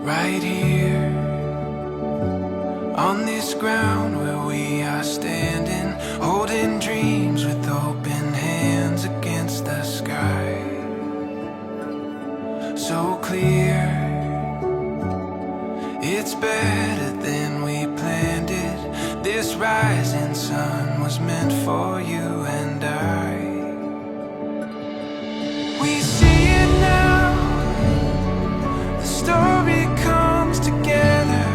right here on this ground where we are standing, holding dreams with open hands against the sky. So clear, it's better than we planned it. This rising sun was meant for you and I. We see it now, the story comes together.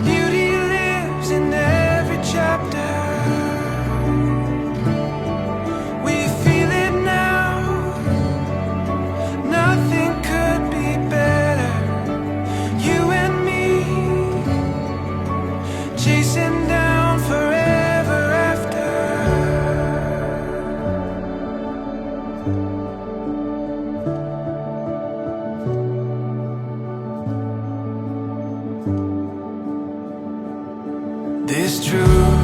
Beauty lives in every chapter. We feel it now, nothing could be better. You and me, chasing down forever after. This truth,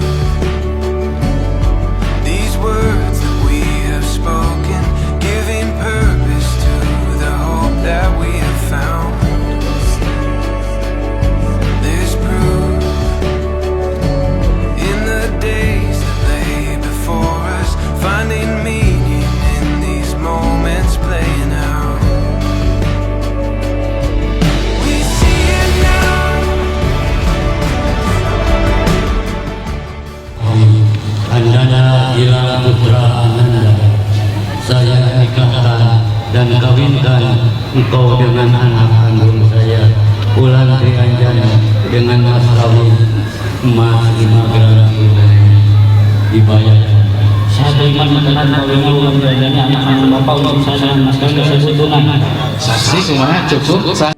these words that we have spoken, giving purpose to the hope that we have found. There's proof in the days that lay before us, finding meaning in these moments playing out. We see it now. Anda Gilang putra Anda, saya nikahkan dan kawinkan engkau dengan anak kandung saya, Wulan Gilang, dengan mas kawin emas 5 gram dibayar. Saya terima dengan kawinnya Wulan Gilang, anak kandung bapak untuk saya dengan mas kawin saya tunai. Saksi semuanya cukup.